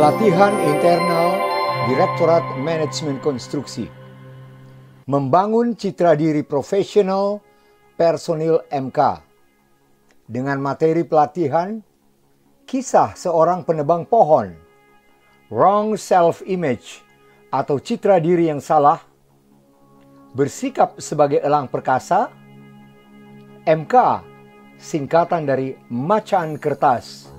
Pelatihan internal Direktorat Manajemen Konstruksi. Membangun citra diri profesional personil MK. Dengan materi pelatihan, kisah seorang penebang pohon, wrong self-image atau citra diri yang salah, bersikap sebagai elang perkasa, MK, singkatan dari macan kertas.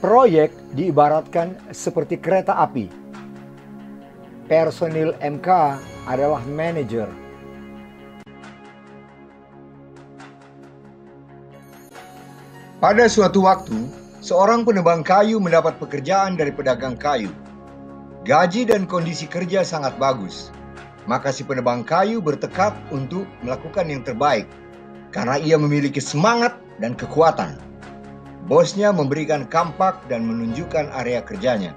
Proyek diibaratkan seperti kereta api. Personil MK adalah manajer. Pada suatu waktu, seorang penebang kayu mendapat pekerjaan dari pedagang kayu. Gaji dan kondisi kerja sangat bagus. Maka si penebang kayu bertekad untuk melakukan yang terbaik karena ia memiliki semangat dan kekuatan. Bosnya memberikan kampak dan menunjukkan area kerjanya.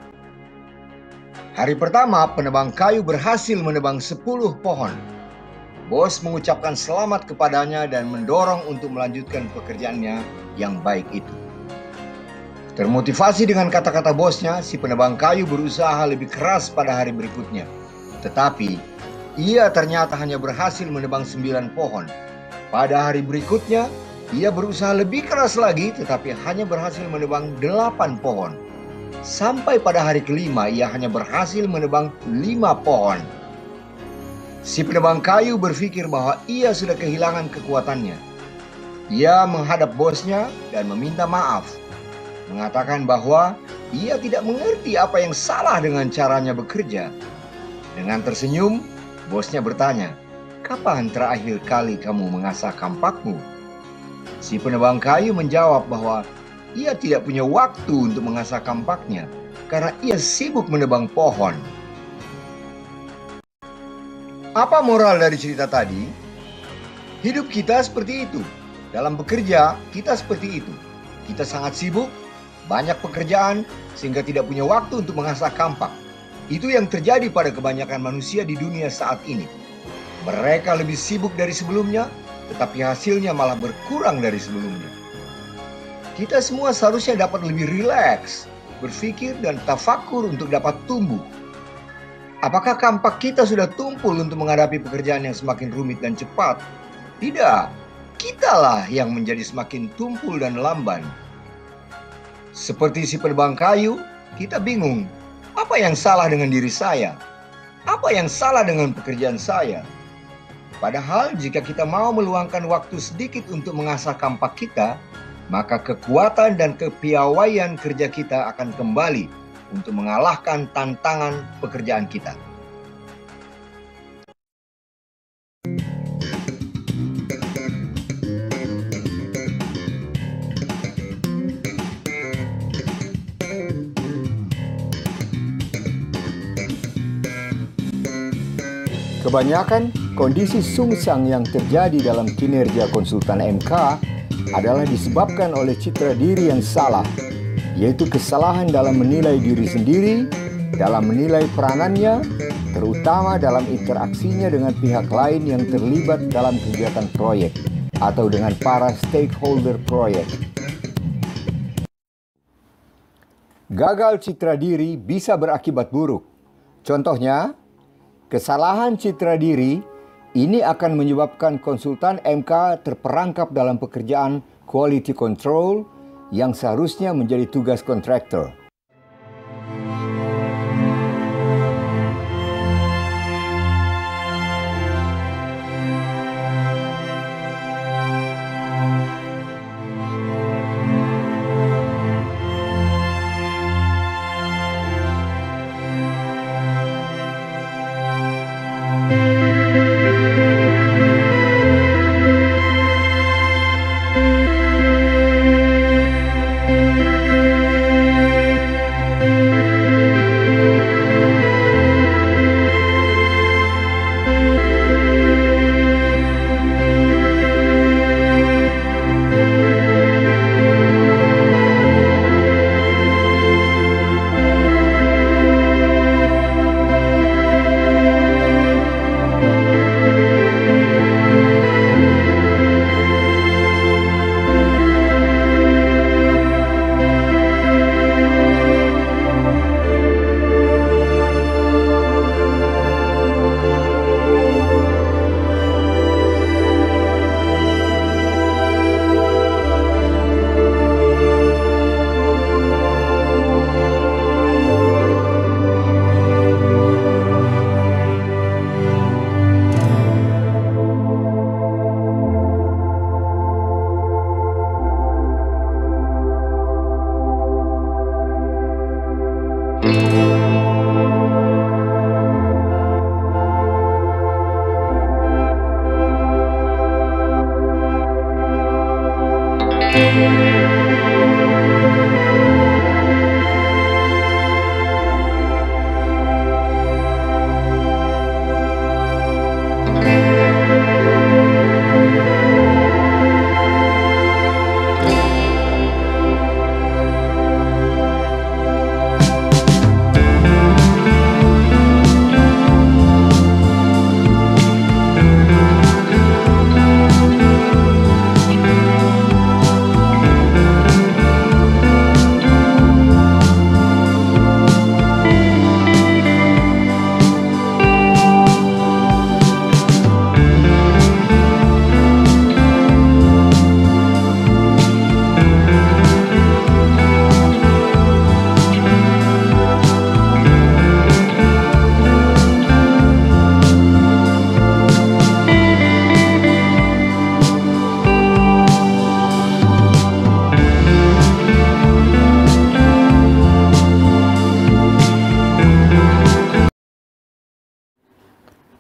Hari pertama, penebang kayu berhasil menebang 10 pohon. Bos mengucapkan selamat kepadanya dan mendorong untuk melanjutkan pekerjaannya yang baik itu. Termotivasi dengan kata-kata bosnya, si penebang kayu berusaha lebih keras pada hari berikutnya. Tetapi, ia ternyata hanya berhasil menebang 9 pohon. Pada hari berikutnya, ia berusaha lebih keras lagi, tetapi hanya berhasil menebang 8 pohon. Sampai pada hari kelima, ia hanya berhasil menebang 5 pohon. Si penebang kayu berpikir bahwa ia sudah kehilangan kekuatannya. Ia menghadap bosnya dan meminta maaf, mengatakan bahwa ia tidak mengerti apa yang salah dengan caranya bekerja. Dengan tersenyum, bosnya bertanya, "Kapan terakhir kali kamu mengasah kampakmu?" Si penebang kayu menjawab bahwa ia tidak punya waktu untuk mengasah kampaknya karena ia sibuk menebang pohon. Apa moral dari cerita tadi? Hidup kita seperti itu. Dalam bekerja, kita seperti itu. Kita sangat sibuk, banyak pekerjaan, sehingga tidak punya waktu untuk mengasah kampak. Itu yang terjadi pada kebanyakan manusia di dunia saat ini. Mereka lebih sibuk dari sebelumnya, tetapi hasilnya malah berkurang dari sebelumnya. Kita semua seharusnya dapat lebih rileks, berpikir dan tafakur untuk dapat tumbuh. Apakah kampak kita sudah tumpul untuk menghadapi pekerjaan yang semakin rumit dan cepat? Tidak, kitalah yang menjadi semakin tumpul dan lamban. Seperti si penebang kayu, kita bingung, apa yang salah dengan diri saya? Apa yang salah dengan pekerjaan saya? Padahal jika kita mau meluangkan waktu sedikit untuk mengasah kampak kita, maka kekuatan dan kepiawaian kerja kita akan kembali untuk mengalahkan tantangan pekerjaan kita. Kebanyakan kondisi sungsang yang terjadi dalam kinerja konsultan MK adalah disebabkan oleh citra diri yang salah, yaitu kesalahan dalam menilai diri sendiri, dalam menilai peranannya, terutama dalam interaksinya dengan pihak lain yang terlibat dalam kegiatan proyek atau dengan para stakeholder proyek. Gagal citra diri bisa berakibat buruk. Contohnya, kesalahan citra diri ini akan menyebabkan konsultan MK terperangkap dalam pekerjaan quality control yang seharusnya menjadi tugas kontraktor.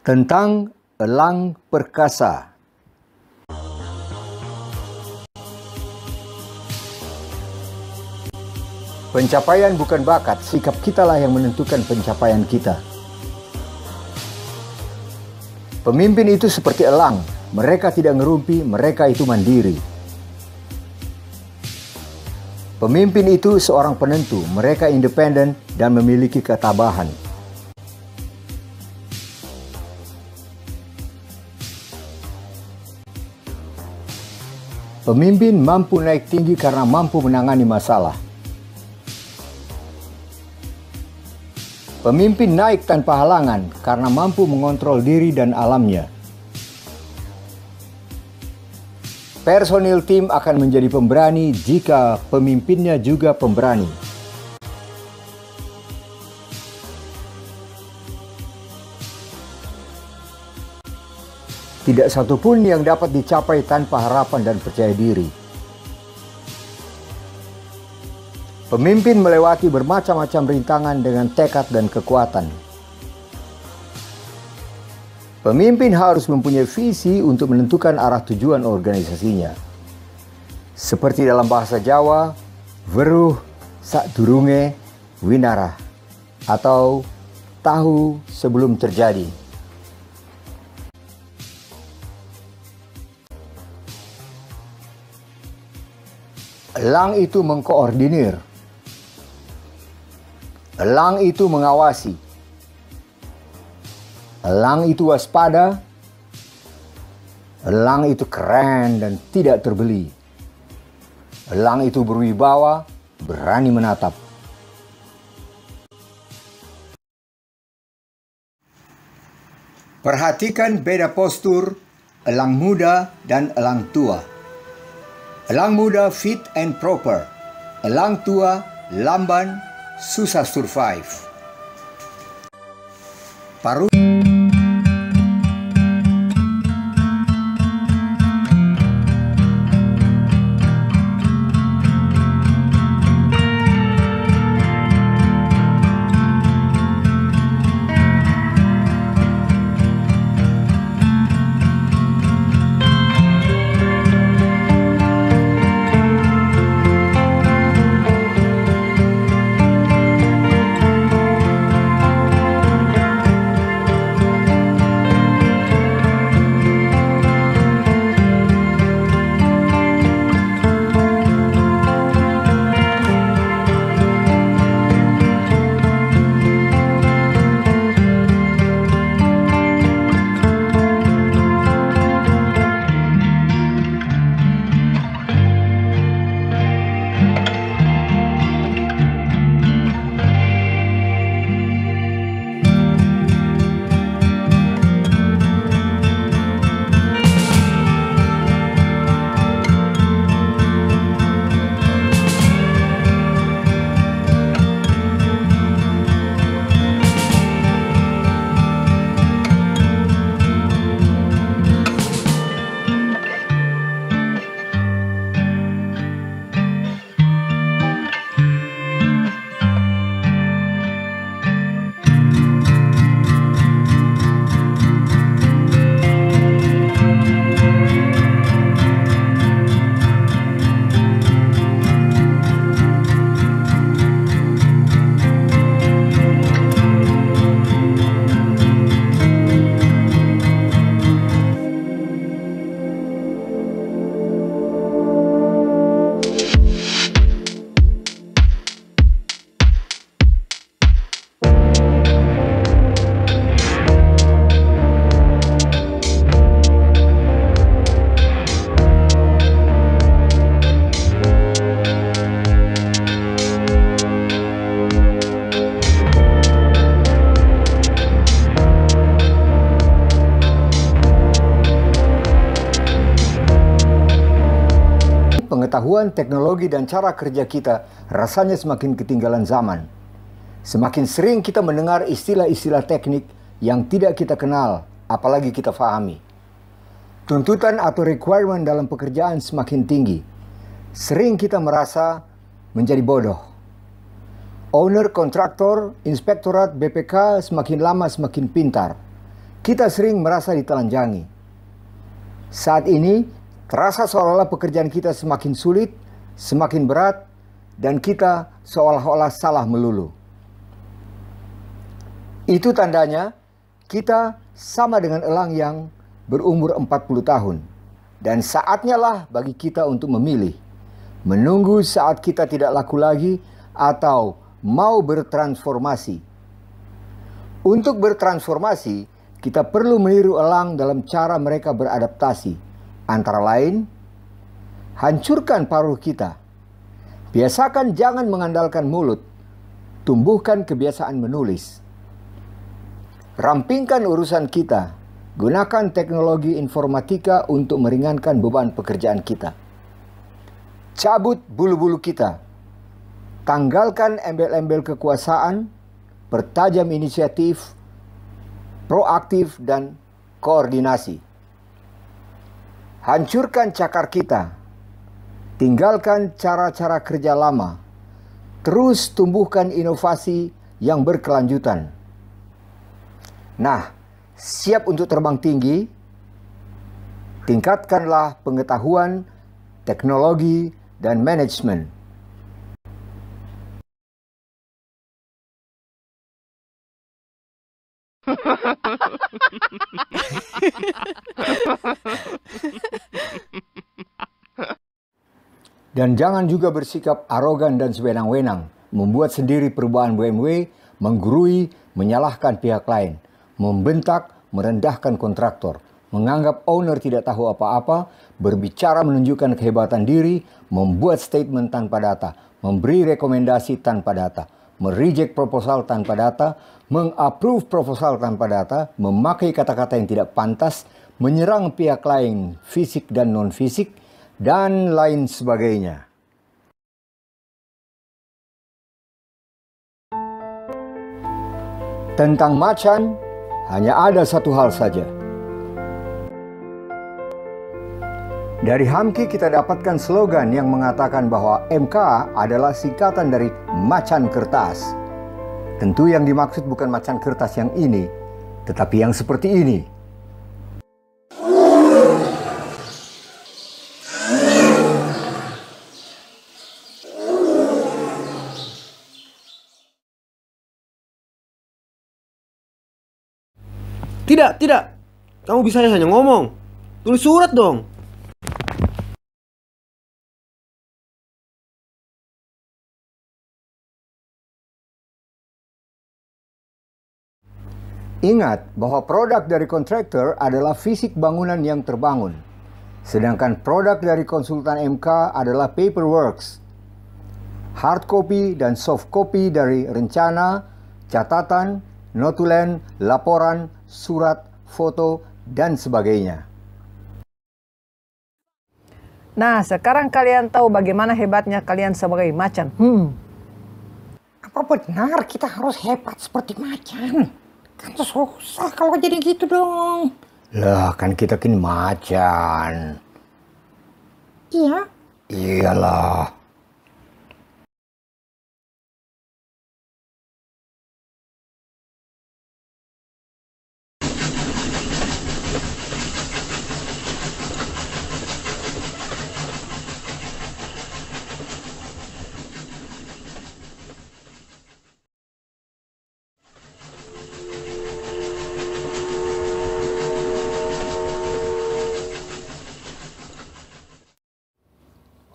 Tentang elang perkasa. Pencapaian bukan bakat, sikap kitalah yang menentukan pencapaian kita. Pemimpin itu seperti elang, mereka tidak ngerumpi, mereka itu mandiri. Pemimpin itu seorang penentu, mereka independen dan memiliki ketabahan. Pemimpin mampu naik tinggi karena mampu menangani masalah. Pemimpin naik tanpa halangan karena mampu mengontrol diri dan alamnya. Personil tim akan menjadi pemberani jika pemimpinnya juga pemberani. Tidak satupun yang dapat dicapai tanpa harapan dan percaya diri. Pemimpin melewati bermacam-macam rintangan dengan tekad dan kekuatan. Pemimpin harus mempunyai visi untuk menentukan arah tujuan organisasinya. Seperti dalam bahasa Jawa, weruh sadurunge winarah, atau tahu sebelum terjadi. Elang itu mengkoordinir. Elang itu mengawasi. Elang itu waspada. Elang itu keren dan tidak terbeli. Elang itu berwibawa, berani menatap. Perhatikan beda postur elang muda dan elang tua. Elang muda fit and proper. Elang tua lamban, susah survive. Paruh pengetahuan, teknologi, dan cara kerja kita rasanya semakin ketinggalan zaman. Semakin sering kita mendengar istilah-istilah teknik yang tidak kita kenal, apalagi kita fahami. Tuntutan atau requirement dalam pekerjaan semakin tinggi. Sering kita merasa menjadi bodoh. Owner, kontraktor, inspektorat, BPK semakin lama semakin pintar. kita sering merasa ditelanjangi. Saat ini, terasa seolah-olah pekerjaan kita semakin sulit, semakin berat, dan kita seolah-olah salah melulu. Itu tandanya kita sama dengan elang yang berumur 40 tahun. Dan saatnya lah bagi kita untuk memilih. Menunggu saat kita tidak laku lagi atau mau bertransformasi. Untuk bertransformasi, kita perlu meniru elang dalam cara mereka beradaptasi. Antara lain, hancurkan paruh kita. Biasakan jangan mengandalkan mulut. Tumbuhkan kebiasaan menulis. Rampingkan urusan kita. Gunakan teknologi informatika untuk meringankan beban pekerjaan kita. Cabut bulu-bulu kita. Tanggalkan embel-embel kekuasaan, pertajam inisiatif, proaktif, dan koordinasi. Hancurkan cakar kita. Tinggalkan cara-cara kerja lama. Terus tumbuhkan inovasi yang berkelanjutan. Nah, siap untuk terbang tinggi? Tingkatkanlah pengetahuan, teknologi, dan manajemen. Dan jangan juga bersikap arogan dan sewenang-wenang, membuat sendiri perubahan BMW, menggurui, menyalahkan pihak lain, membentak, merendahkan kontraktor, menganggap owner tidak tahu apa-apa, berbicara menunjukkan kehebatan diri, membuat statement tanpa data, memberi rekomendasi tanpa data, mereject proposal tanpa data, mengapprove proposal tanpa data, memakai kata-kata yang tidak pantas, menyerang pihak lain, fisik dan non-fisik, dan lain sebagainya. Tentang macan, hanya ada satu hal saja. Dari Hamki kita dapatkan slogan yang mengatakan bahwa MK adalah singkatan dari macan kertas. Tentu yang dimaksud bukan macan kertas yang ini, tetapi yang seperti ini. Tidak, tidak. Kamu bisa hanya ngomong. Tulis surat dong. Ingat bahwa produk dari kontraktor adalah fisik bangunan yang terbangun. Sedangkan produk dari konsultan MK adalah paperworks. Hard copy dan soft copy dari rencana, catatan, notulen, laporan, surat, foto, dan sebagainya. Nah, sekarang kalian tahu bagaimana hebatnya kalian sebagai macan. Apa benar kita harus hebat seperti macan? Kan susah kalau jadi gitu dong. Lah, kan kita kini macan. Iya? Iyalah.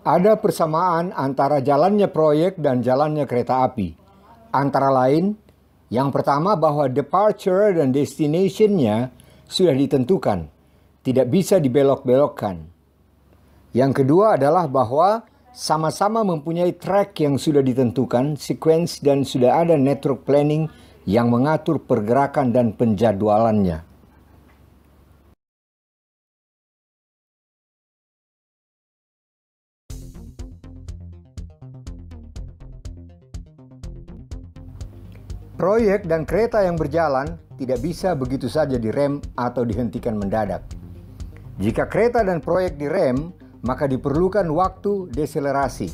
Ada persamaan antara jalannya proyek dan jalannya kereta api. Antara lain, yang pertama bahwa departure dan destination-nya sudah ditentukan, tidak bisa dibelok-belokkan. Yang kedua adalah bahwa sama-sama mempunyai track yang sudah ditentukan, sequence, dan sudah ada network planning yang mengatur pergerakan dan penjadwalannya. Proyek dan kereta yang berjalan tidak bisa begitu saja direm atau dihentikan mendadak. Jika kereta dan proyek direm, maka diperlukan waktu deselerasi.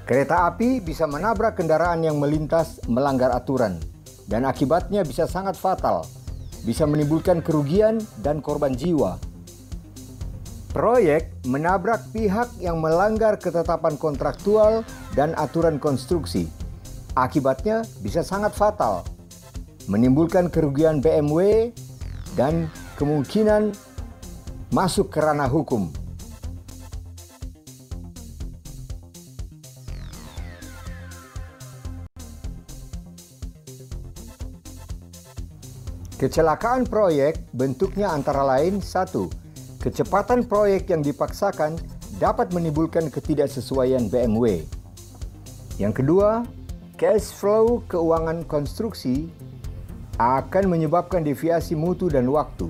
Kereta api bisa menabrak kendaraan yang melintas melanggar aturan, dan akibatnya bisa sangat fatal. bisa menimbulkan kerugian dan korban jiwa. Proyek menabrak pihak yang melanggar ketetapan kontraktual dan aturan konstruksi. Akibatnya bisa sangat fatal, menimbulkan kerugian BMW dan kemungkinan masuk ke ranah hukum. Kecelakaan proyek bentuknya antara lain: 1. Kecepatan proyek yang dipaksakan dapat menimbulkan ketidaksesuaian BMW. Yang kedua, cash flow keuangan konstruksi akan menyebabkan deviasi mutu dan waktu.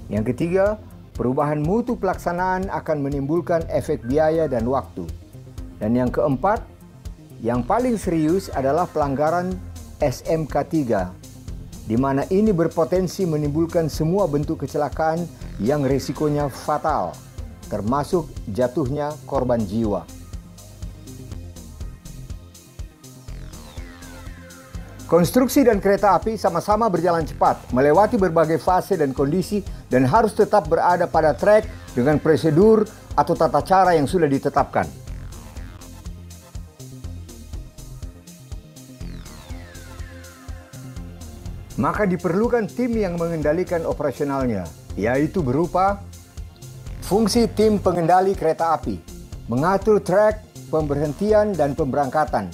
Yang ketiga, perubahan mutu pelaksanaan akan menimbulkan efek biaya dan waktu. Dan yang keempat, yang paling serius adalah pelanggaran SMK 3, di mana ini berpotensi menimbulkan semua bentuk kecelakaan yang risikonya fatal, termasuk jatuhnya korban jiwa. Konstruksi dan kereta api sama-sama berjalan cepat, melewati berbagai fase dan kondisi, dan harus tetap berada pada trek dengan prosedur atau tata cara yang sudah ditetapkan. Maka diperlukan tim yang mengendalikan operasionalnya, yaitu berupa fungsi tim pengendali kereta api, mengatur trek, pemberhentian dan pemberangkatan,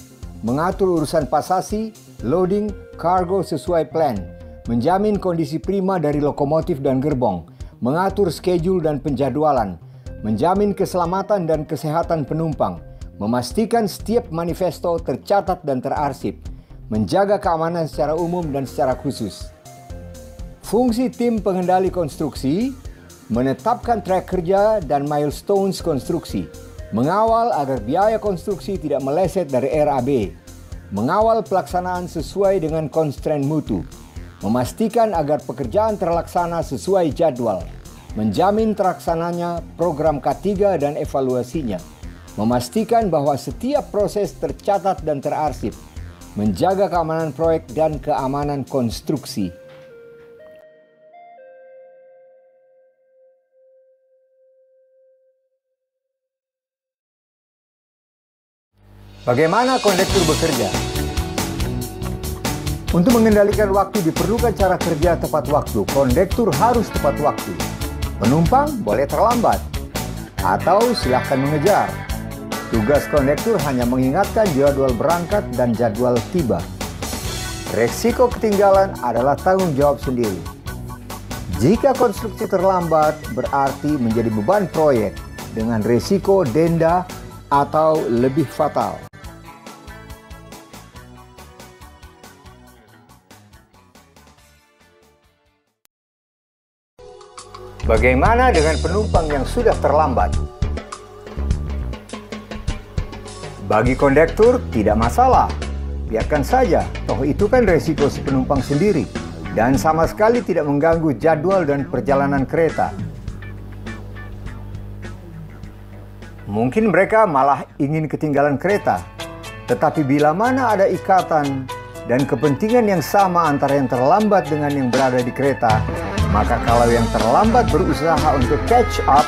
mengatur urusan pasasi, loading, kargo sesuai plan, menjamin kondisi prima dari lokomotif dan gerbong, mengatur schedule dan penjadwalan, menjamin keselamatan dan kesehatan penumpang, memastikan setiap manifesto tercatat dan terarsip, menjaga keamanan secara umum dan secara khusus. Fungsi tim pengendali konstruksi, menetapkan trek kerja dan milestones konstruksi, mengawal agar biaya konstruksi tidak meleset dari RAB, mengawal pelaksanaan sesuai dengan constraint mutu, memastikan agar pekerjaan terlaksana sesuai jadwal, menjamin terlaksananya program K3 dan evaluasinya, memastikan bahwa setiap proses tercatat dan terarsip, menjaga keamanan proyek dan keamanan konstruksi. Bagaimana kondektur bekerja? Untuk mengendalikan waktu diperlukan cara kerja tepat waktu. Kondektur harus tepat waktu. Penumpang boleh terlambat atau silahkan mengejar. Tugas kondektur hanya mengingatkan jadwal berangkat dan jadwal tiba. Resiko ketinggalan adalah tanggung jawab sendiri. Jika konstruksi terlambat, berarti menjadi beban proyek dengan resiko denda atau lebih fatal. Bagaimana dengan penumpang yang sudah terlambat? Bagi kondektur tidak masalah, biarkan saja, toh itu kan resiko si penumpang sendiri dan sama sekali tidak mengganggu jadwal dan perjalanan kereta. Mungkin mereka malah ingin ketinggalan kereta, tetapi bila mana ada ikatan dan kepentingan yang sama antara yang terlambat dengan yang berada di kereta, maka kalau yang terlambat berusaha untuk catch up,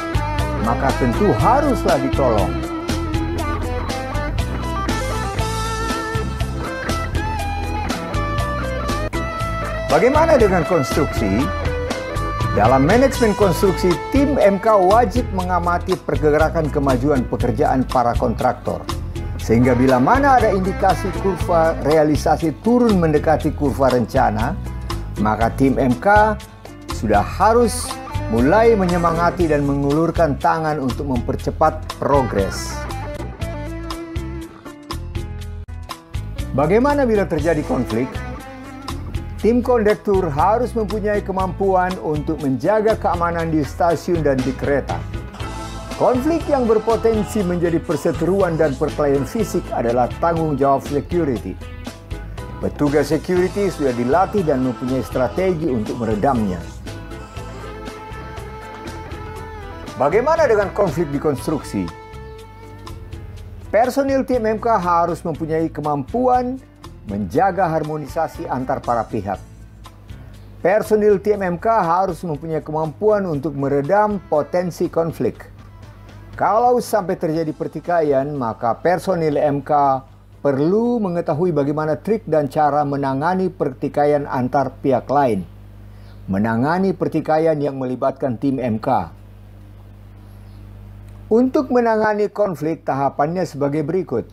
maka tentu haruslah ditolong. Bagaimana dengan konstruksi? Dalam manajemen konstruksi, tim MK wajib mengamati pergerakan kemajuan pekerjaan para kontraktor. Sehingga bila mana ada indikasi kurva realisasi turun mendekati kurva rencana, maka tim MK sudah harus mulai menyemangati dan mengulurkan tangan untuk mempercepat progres. Bagaimana bila terjadi konflik? Tim kondektur harus mempunyai kemampuan untuk menjaga keamanan di stasiun dan di kereta. Konflik yang berpotensi menjadi perseteruan dan perkelahian fisik adalah tanggung jawab security. Petugas security sudah dilatih dan mempunyai strategi untuk meredamnya. Bagaimana dengan konflik di konstruksi? Personil tim MK harus mempunyai kemampuan menjaga harmonisasi antar para pihak. Personil tim MK harus mempunyai kemampuan untuk meredam potensi konflik. Kalau sampai terjadi pertikaian, maka personil MK perlu mengetahui bagaimana trik dan cara menangani pertikaian antar pihak lain. Menangani pertikaian yang melibatkan tim MK. Untuk menangani konflik, tahapannya sebagai berikut.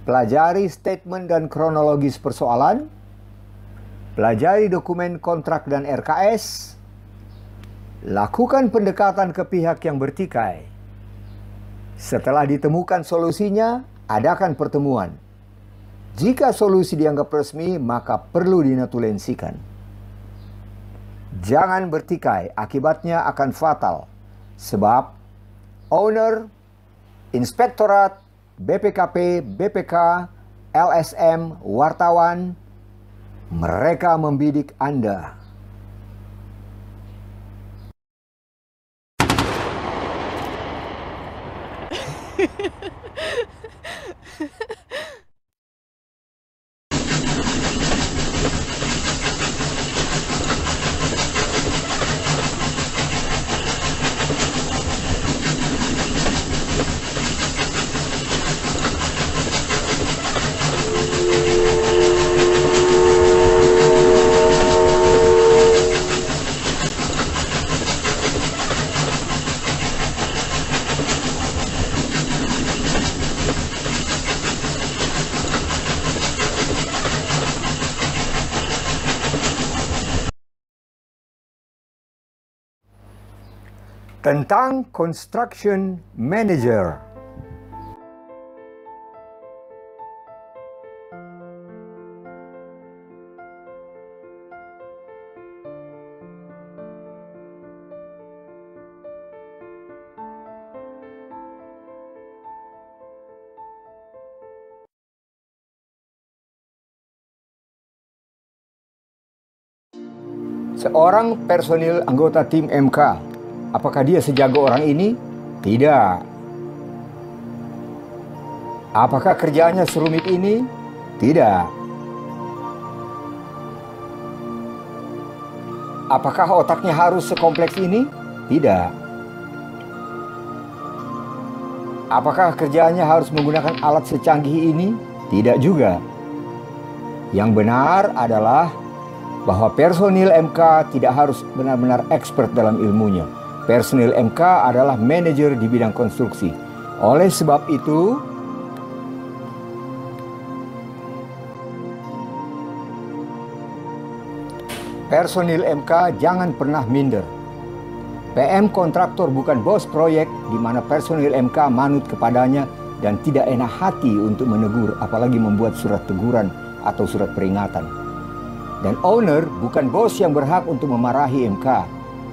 Pelajari statement dan kronologis persoalan. Pelajari dokumen kontrak dan RKS. Lakukan pendekatan ke pihak yang bertikai. Setelah ditemukan solusinya, adakan pertemuan. Jika solusi dianggap resmi, maka perlu dinatulensikan. Jangan bertikai, akibatnya akan fatal. Sebab owner, inspektorat, BPKP, BPK, LSM, wartawan, mereka membidik Anda. Tentang construction manager. Seorang personil anggota tim MK, apakah dia sejago orang ini? Tidak. Apakah kerjaannya serumit ini? Tidak. Apakah otaknya harus sekompleks ini? Tidak. Apakah kerjaannya harus menggunakan alat secanggih ini? Tidak juga. Yang benar adalah bahwa personil MK tidak harus benar-benar expert dalam ilmunya. Personil MK adalah manajer di bidang konstruksi. Oleh sebab itu, personil MK jangan pernah minder. PM kontraktor bukan bos proyek di mana personil MK manut kepadanya dan tidak enak hati untuk menegur, apalagi membuat surat teguran atau surat peringatan. Dan owner bukan bos yang berhak untuk memarahi MK.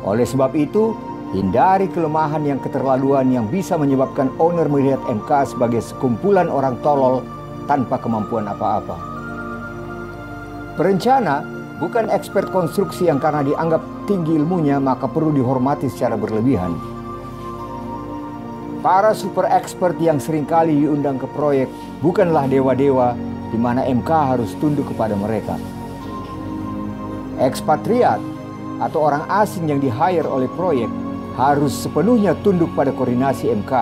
Oleh sebab itu, hindari kelemahan yang keterlaluan yang bisa menyebabkan owner melihat MK sebagai sekumpulan orang tolol tanpa kemampuan apa-apa. Perencana bukan expert konstruksi yang karena dianggap tinggi ilmunya maka perlu dihormati secara berlebihan. Para super expert yang seringkali diundang ke proyek bukanlah dewa-dewa di mana MK harus tunduk kepada mereka. Ekspatriat atau orang asing yang di-hire oleh proyek harus sepenuhnya tunduk pada koordinasi MK.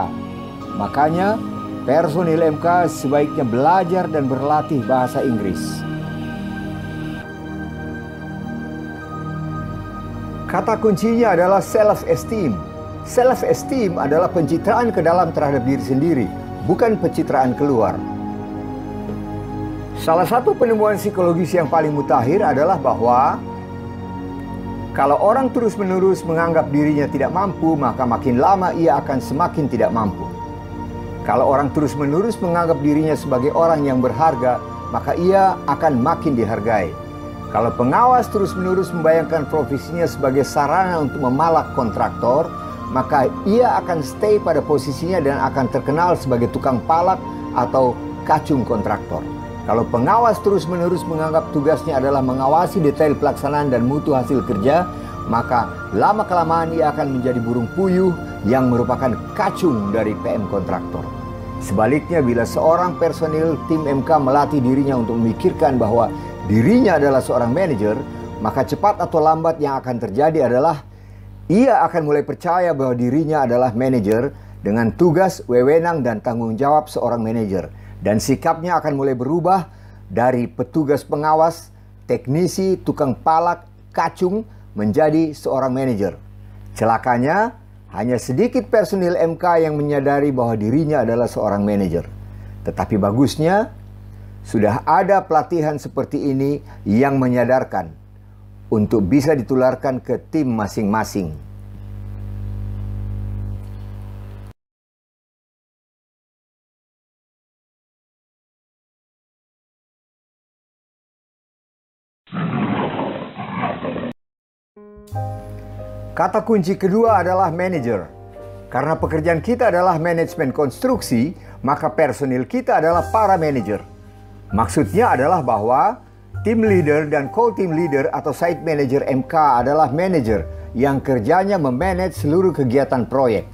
Makanya personil MK sebaiknya belajar dan berlatih bahasa Inggris. Kata kuncinya adalah self-esteem. Self-esteem adalah pencitraan ke dalam terhadap diri sendiri, bukan pencitraan keluar. Salah satu penemuan psikologis yang paling mutakhir adalah bahwa kalau orang terus-menerus menganggap dirinya tidak mampu, maka makin lama ia akan semakin tidak mampu. Kalau orang terus-menerus menganggap dirinya sebagai orang yang berharga, maka ia akan makin dihargai. Kalau pengawas terus-menerus membayangkan profesinya sebagai sarana untuk memalak kontraktor, maka ia akan stay pada posisinya dan akan terkenal sebagai tukang palak atau kacung kontraktor. Kalau pengawas terus-menerus menganggap tugasnya adalah mengawasi detail pelaksanaan dan mutu hasil kerja, maka lama-kelamaan ia akan menjadi burung puyuh yang merupakan kacung dari PM kontraktor. Sebaliknya, bila seorang personil tim MK melatih dirinya untuk memikirkan bahwa dirinya adalah seorang manajer, maka cepat atau lambat yang akan terjadi adalah ia akan mulai percaya bahwa dirinya adalah manajer dengan tugas, wewenang, dan tanggung jawab seorang manajer. Dan sikapnya akan mulai berubah dari petugas pengawas, teknisi, tukang palak, kacung, menjadi seorang manajer. Celakanya, hanya sedikit personil MK yang menyadari bahwa dirinya adalah seorang manajer. Tetapi bagusnya, sudah ada pelatihan seperti ini yang menyadarkan untuk bisa ditularkan ke tim masing-masing. Kata kunci kedua adalah manager. Karena pekerjaan kita adalah manajemen konstruksi, maka personil kita adalah para manajer. Maksudnya adalah bahwa tim leader dan co-team leader atau site manager MK adalah manajer yang kerjanya memanage seluruh kegiatan proyek.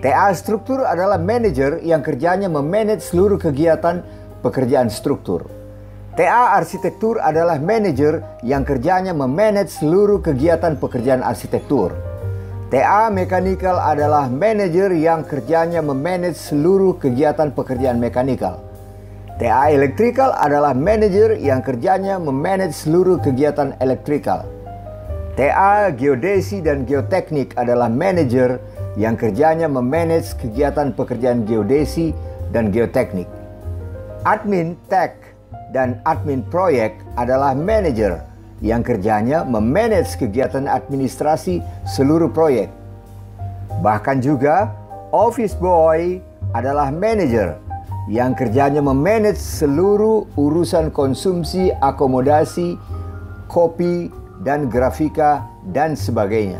TA struktur adalah manajer yang kerjanya memanage seluruh kegiatan pekerjaan struktur. TA arsitektur adalah manajer yang kerjanya memanage seluruh kegiatan pekerjaan arsitektur. TA mekanikal adalah manajer yang kerjanya memanage seluruh kegiatan pekerjaan mekanikal. TA elektrikal adalah manajer yang kerjanya memanage seluruh kegiatan elektrikal. TA geodesi dan geoteknik adalah manajer yang kerjanya memanage kegiatan pekerjaan geodesi dan geoteknik. Admin tech dan admin proyek adalah manajer yang kerjanya memanage kegiatan administrasi seluruh proyek. Bahkan juga office boy adalah manajer yang kerjanya memanage seluruh urusan konsumsi, akomodasi, kopi, dan grafika, dan sebagainya.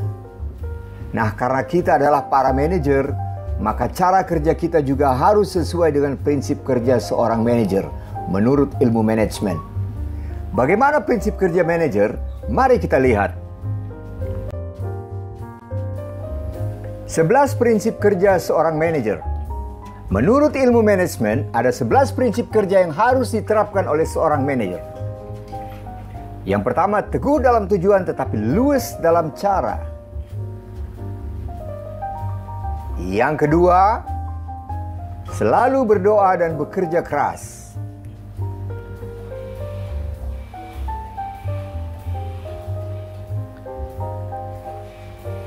Nah, karena kita adalah para manajer, maka cara kerja kita juga harus sesuai dengan prinsip kerja seorang manajer menurut ilmu manajemen. Bagaimana prinsip kerja manajer? Mari kita lihat. 11 prinsip kerja seorang manajer. Menurut ilmu manajemen, ada 11 prinsip kerja yang harus diterapkan oleh seorang manajer. Yang pertama, teguh dalam tujuan tetapi luwes dalam cara. Yang kedua, selalu berdoa dan bekerja keras.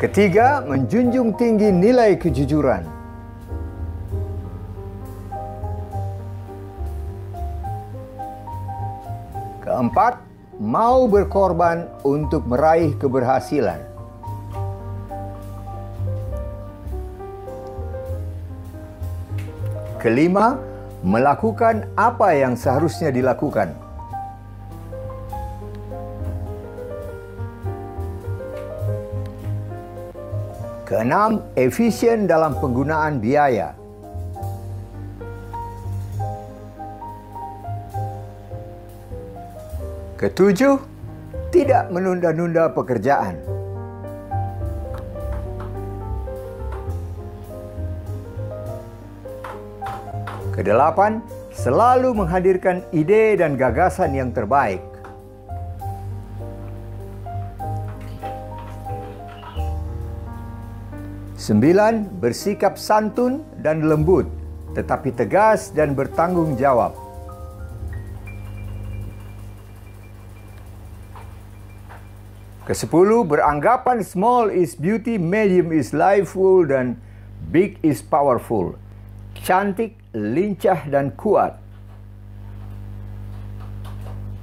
Ketiga, menjunjung tinggi nilai kejujuran. Keempat, mau berkorban untuk meraih keberhasilan. Kelima, melakukan apa yang seharusnya dilakukan. Keenam, efisien dalam penggunaan biaya. Ketujuh, tidak menunda-nunda pekerjaan. Kedelapan, selalu menghadirkan ide dan gagasan yang terbaik. Sembilan, bersikap santun dan lembut, tetapi tegas dan bertanggung jawab. Kesepuluh, beranggapan small is beauty, medium is liveful, dan big is powerful. Cantik, lincah, dan kuat.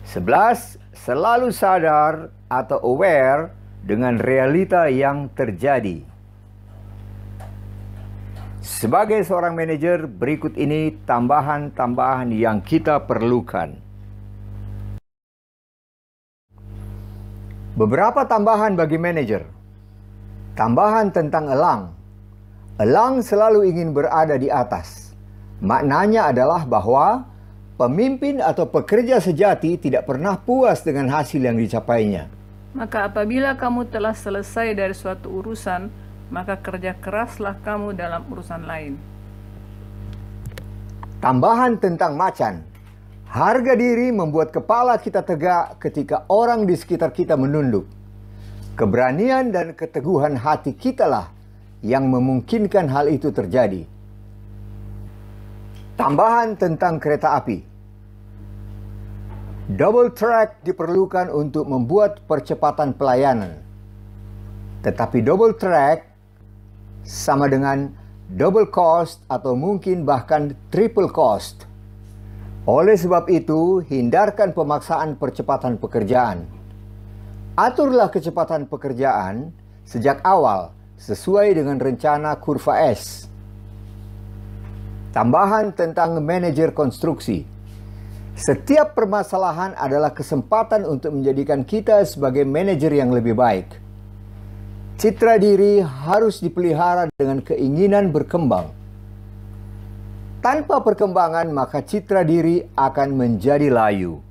11, selalu sadar atau aware dengan realita yang terjadi. Sebagai seorang manajer, berikut ini tambahan-tambahan yang kita perlukan. Beberapa tambahan bagi manajer. Tambahan tentang elang. Elang selalu ingin berada di atas. Maknanya adalah bahwa pemimpin atau pekerja sejati tidak pernah puas dengan hasil yang dicapainya. Maka apabila kamu telah selesai dari suatu urusan, maka kerja keraslah kamu dalam urusan lain. Tambahan tentang macan. Harga diri membuat kepala kita tegak ketika orang di sekitar kita menunduk. Keberanian dan keteguhan hati kitalah yang memungkinkan hal itu terjadi. Tambahan tentang kereta api. Double track diperlukan untuk membuat percepatan pelayanan. Tetapi double track sama dengan double cost atau mungkin bahkan triple cost. Oleh sebab itu, hindarkan pemaksaan percepatan pekerjaan. Aturlah kecepatan pekerjaan sejak awal sesuai dengan rencana kurva S. Tambahan tentang manajer konstruksi. Setiap permasalahan adalah kesempatan untuk menjadikan kita sebagai manajer yang lebih baik. Citra diri harus dipelihara dengan keinginan berkembang. Tanpa perkembangan, maka citra diri akan menjadi layu.